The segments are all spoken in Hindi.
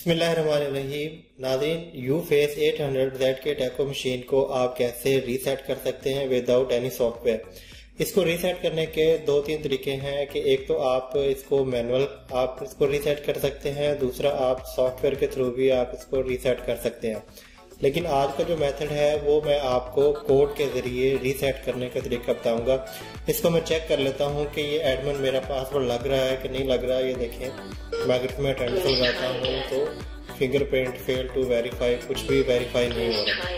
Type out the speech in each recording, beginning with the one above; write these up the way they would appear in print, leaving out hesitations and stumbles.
बिस्मिल्लाहिर्रहमानिर्रहीम। नाज़रीन, यूफेस 800Z के टैको मशीन को आप कैसे रीसेट कर सकते हैं विदाउट एनी सॉफ्टवेयर। इसको रीसेट करने के दो तीन तरीके हैं कि एक तो आप इसको मैनुअल आप इसको रीसेट कर सकते हैं, दूसरा आप सॉफ्टवेयर के थ्रू भी आप इसको रीसेट कर सकते हैं। लेकिन आज का जो मेथड है वो मैं आपको कोड के ज़रिए रीसेट करने का तरीका बताऊंगा। इसको मैं चेक कर लेता हूं कि ये एडमिन मेरा पासवर्ड लग रहा है कि नहीं लग रहा है। ये देखें, मैं अगर इसमें अटेंडेंस लगाता हूं तो फिंगरप्रिंट फेल टू वेरीफाई, कुछ भी वेरीफाई नहीं हो रहा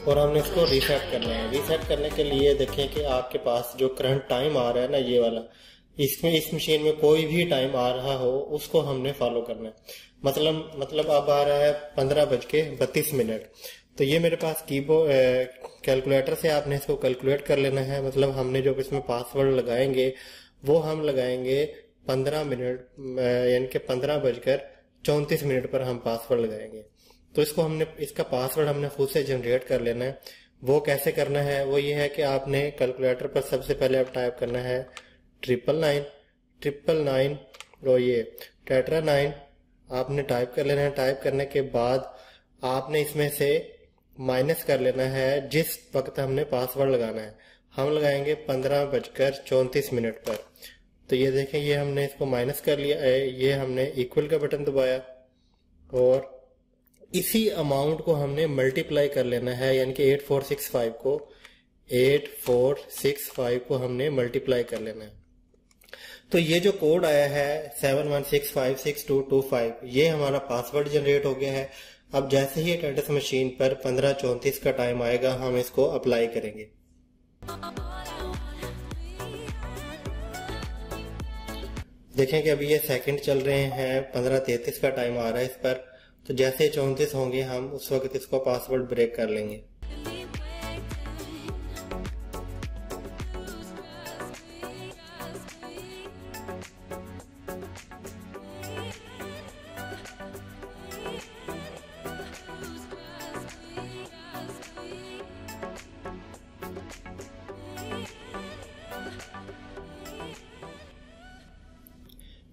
और हमने इसको रीसेट करना है। रीसेट करने के लिए देखें कि आपके पास जो करंट टाइम आ रहा है ना, ये वाला, इसमें इस मशीन में कोई भी टाइम आ रहा हो उसको हमने फॉलो करना है। मतलब अब आ रहा है 15:32। तो ये मेरे पास कीबोर्ड कैलकुलेटर से आपने इसको कैलकुलेट कर लेना है। मतलब हमने जो इसमें पासवर्ड लगाएंगे वो हम लगाएंगे 15 मिनट, यानी कि 15:34 पर हम पासवर्ड लगाएंगे। तो इसका पासवर्ड हमने खुद से जनरेट कर लेना है। वो कैसे करना है, वो ये है कि आपने कैलकुलेटर पर सबसे पहले आप टाइप करना है 999 और ये टेट्रा 9 आपने टाइप कर लेना है। टाइप करने के बाद आपने इसमें से माइनस कर लेना है जिस वक्त हमने पासवर्ड लगाना है। हम लगाएंगे 15:34 पर। तो ये देखें, ये हमने इसको माइनस कर लिया है। ये हमने इक्वल का बटन दबाया और इसी अमाउंट को हमने मल्टीप्लाई कर लेना है, यानी कि 8465 को हमने मल्टीप्लाई कर लेना है। तो ये जो कोड आया है 716562225, ये हमारा पासवर्ड जनरेट हो गया है। अब जैसे ही अटेंडेंस मशीन पर 15:34 का टाइम आएगा हम इसको अप्लाई करेंगे। देखें कि अभी ये सेकंड चल रहे हैं, 15:33 का टाइम आ रहा है इस पर। तो जैसे 34 होंगे हम उस वक्त इसको पासवर्ड ब्रेक कर लेंगे।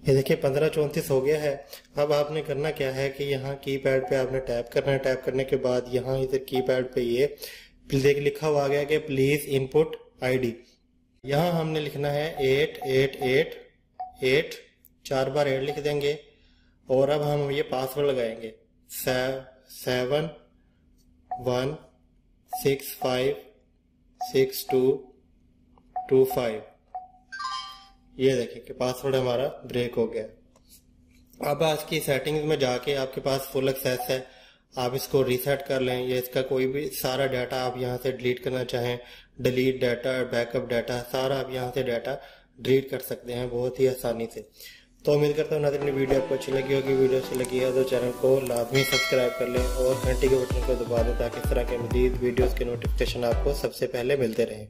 ये देखिए 15:34 हो गया है। अब आपने करना क्या है कि यहाँ कीपैड पे आपने टैप करना है। टैप करने के बाद यहाँ इधर कीपैड पे ये देख लिखा हुआ आ गया कि प्लीज इनपुट आईडी। यहाँ हमने लिखना है 8888, 4 बार 8 लिख देंगे और अब हम ये पासवर्ड लगाएंगे 71656225। ये देखिए कि पासवर्ड हमारा ब्रेक हो गया। अब आज की सेटिंग्स में जाके आपके पास फुल एक्सेस है, आप इसको रीसेट कर लें। या इसका कोई भी सारा डाटा आप यहाँ से डिलीट करना चाहें, डिलीट डाटा, बैकअप डाटा, सारा आप यहाँ से डाटा डिलीट कर सकते हैं बहुत ही आसानी से। तो उम्मीद करता हूँ नाज़रीन वीडियो आपको अच्छी लगी होगी। वीडियो अच्छी लगी है तो चैनल को लाजमी सब्सक्राइब कर लें और घंटी के बटन को दबा दें ताकि इस तरह के मज़ीद वीडियोज़ के नोटिफिकेशन आपको सबसे पहले मिलते रहें।